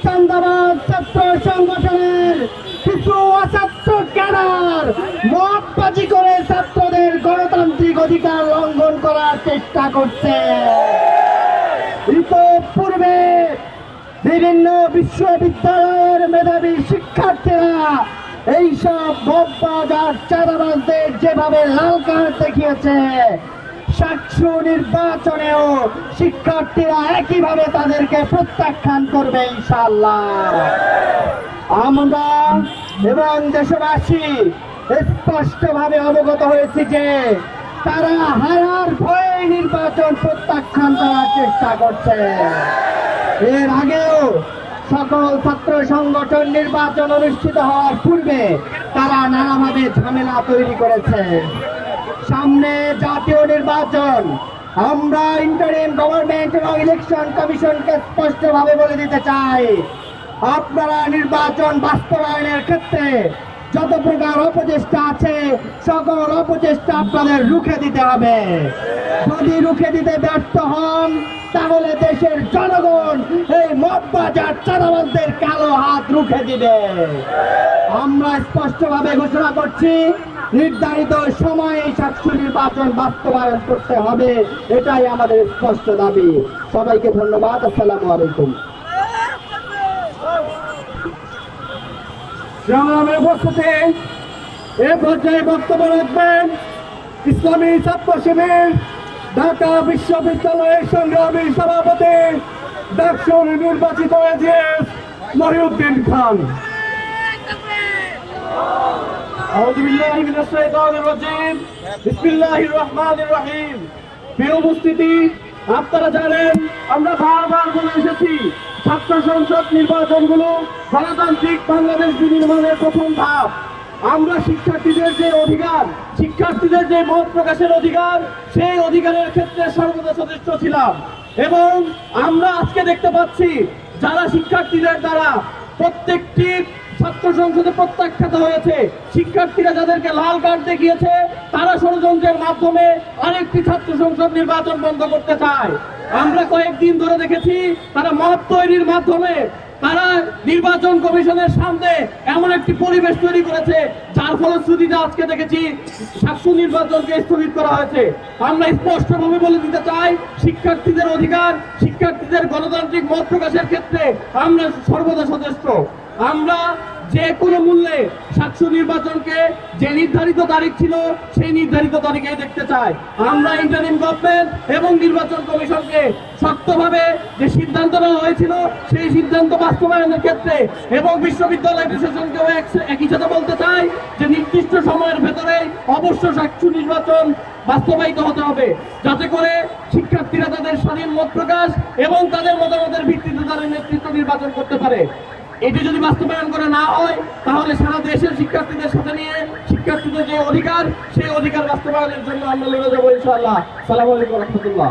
চান্দাবাদ ছাত্র সংগঠনের কিছু অছাত্র ক্যাডার মতবাজি করে ছাত্রদের গণতান্ত্রিক অধিকার লঙ্ঘন করার চেষ্টা করছে। ইতোপূর্বে বিভিন্ন বিশ্ববিদ্যালয়ের মেধাবী শিক্ষার্থীরা এইসব মতবাজার চাঁদাবাজদের যেভাবে লাল কার্ড দেখিয়েছে, সাকসু নির্বাচনেও শিক্ষার্থীরা একইভাবে তাদেরকে প্রত্যাখ্যান করবে ইনশাআল্লাহ। আমরা এবং দেশবাসী স্পষ্টভাবে অবগত হয়েছি যে তারা হারার ভয়ে নির্বাচন প্রত্যাখ্যান করার চেষ্টা করছে। এর আগেও সকল ছাত্র সংগঠন নির্বাচন অনুষ্ঠিত হওয়ার পূর্বে তারা নানাভাবে ঝামেলা তৈরি করেছে। সামনে জাতীয় নির্বাচন, আমরা ইন্টারিম গভর্নমেন্ট এবং ইলেকশন কমিশনকে স্পষ্টভাবে বলে দিতে চাই, আপনারা নির্বাচন বাস্তবায়নের ক্ষেত্রে যত প্রকার অপচেষ্টা আছে সকল অপচেষ্টা আপনাদের রুখে দিতে হবে। যদি রুখে দিতে ব্যর্থ হন তাহলে দেশের জনগণ এই মতবাজার চাঁদাবাজদের কালো হাত রুখে দিবে। আমরা স্পষ্টভাবে ঘোষণা করছি, নির্ধারিত সময়ে সাকসু নির্বাচন বাস্তবায়ন করতে হবে, এটাই আমাদের স্পষ্ট দাবি। সবাইকে ধন্যবাদ। আসসালামু আলাইকুম। সংগ্রামের উপস্থিতি এ পর্যায়ে বক্তব্য রাখবেন ইসলামী ছাত্র শিবির ঢাকা বিশ্ববিদ্যালয়ের সংগ্রামী সভাপতি ডাকসুর নির্বাচিত এজিএস মহিউদ্দিন খান। আউযু বিল্লাহি মিনাশ শাইতানির রাজিম। বিসমিল্লাহির রহমানির রহিম। প্রিয় উপস্থিতি, আপনারা জানেন আমরা বারবার বলে এসেছি, ছাত্র সংসদ নির্বাচনগুলো গণতান্ত্রিক বাংলাদেশ বিনির্মাণের প্রথম ধাপ। আমরা শিক্ষার্থীদের যে অধিকার, শিক্ষার্থীদের যে মত প্রকাশের অধিকার, সেই অধিকারের ক্ষেত্রে সর্বদা সচেষ্ট ছিলাম। এবং আমরা আজকে দেখতে পাচ্ছি যারা শিক্ষার্থীদের দ্বারা প্রত্যেকটি ছাত্র সংসদে প্রত্যাখ্যাত হয়েছে, শিক্ষার্থীরা যাদেরকে লাল কার্ড দেখিয়েছে, তারা ষড়যন্ত্রের মাধ্যমে আরেকটি ছাত্র সংসদ নির্বাচন বন্ধ করতে চায়। আমরা কয়েকদিন ধরে দেখেছি তারা মত তৈরির মাধ্যমে তারা নির্বাচন কমিশনের সামনে এমন একটি পরিবেশ তৈরি করেছে যার ফলশ্রুতিতে আজকে দেখেছি সাকসু নির্বাচনকে স্থগিত করা হয়েছে। আমরা স্পষ্টভাবে বলে দিতে চাই, শিক্ষার্থীদের অধিকার, শিক্ষার্থীদের গণতান্ত্রিক মত প্রকাশের ক্ষেত্রে আমরা সর্বদা সচেষ্ট। আমরা যে কোনো মূল্যে সাকসু নির্বাচনকে যে নির্ধারিত তারিখ ছিল সেই নির্ধারিত তারিখে দেখতে চাই। আমরা ইন্টারিম গভর্নমেন্ট এবং নির্বাচন কমিশনকে শক্তভাবে যে সিদ্ধান্ত নেওয়া হয়েছিল সেই সিদ্ধান্ত বাস্তবায়নের ক্ষেত্রে এবং বিশ্ববিদ্যালয় প্রশাসনকেও একই সাথে বলতে চাই যে নির্দিষ্ট সময়ের ভেতরে অবশ্য সাকসু নির্বাচন বাস্তবায়িত হতে হবে, যাতে করে শিক্ষার্থীরা তাদের স্বাধীন মত প্রকাশ এবং তাদের মতামতের ভিত্তিতে তাদের নেতৃত্ব নির্বাচন করতে পারে। এটি যদি বাস্তবায়ন করা না হয় তাহলে সারা দেশের শিক্ষার্থীদের সাথে নিয়ে শিক্ষার্থীদের যে অধিকার, সেই অধিকার বাস্তবায়নের জন্য আমরা লড়ে যাবো ইনশাআল্লাহ। আসসালামু আলাইকুম ওয়া রাহমাতুল্লাহ।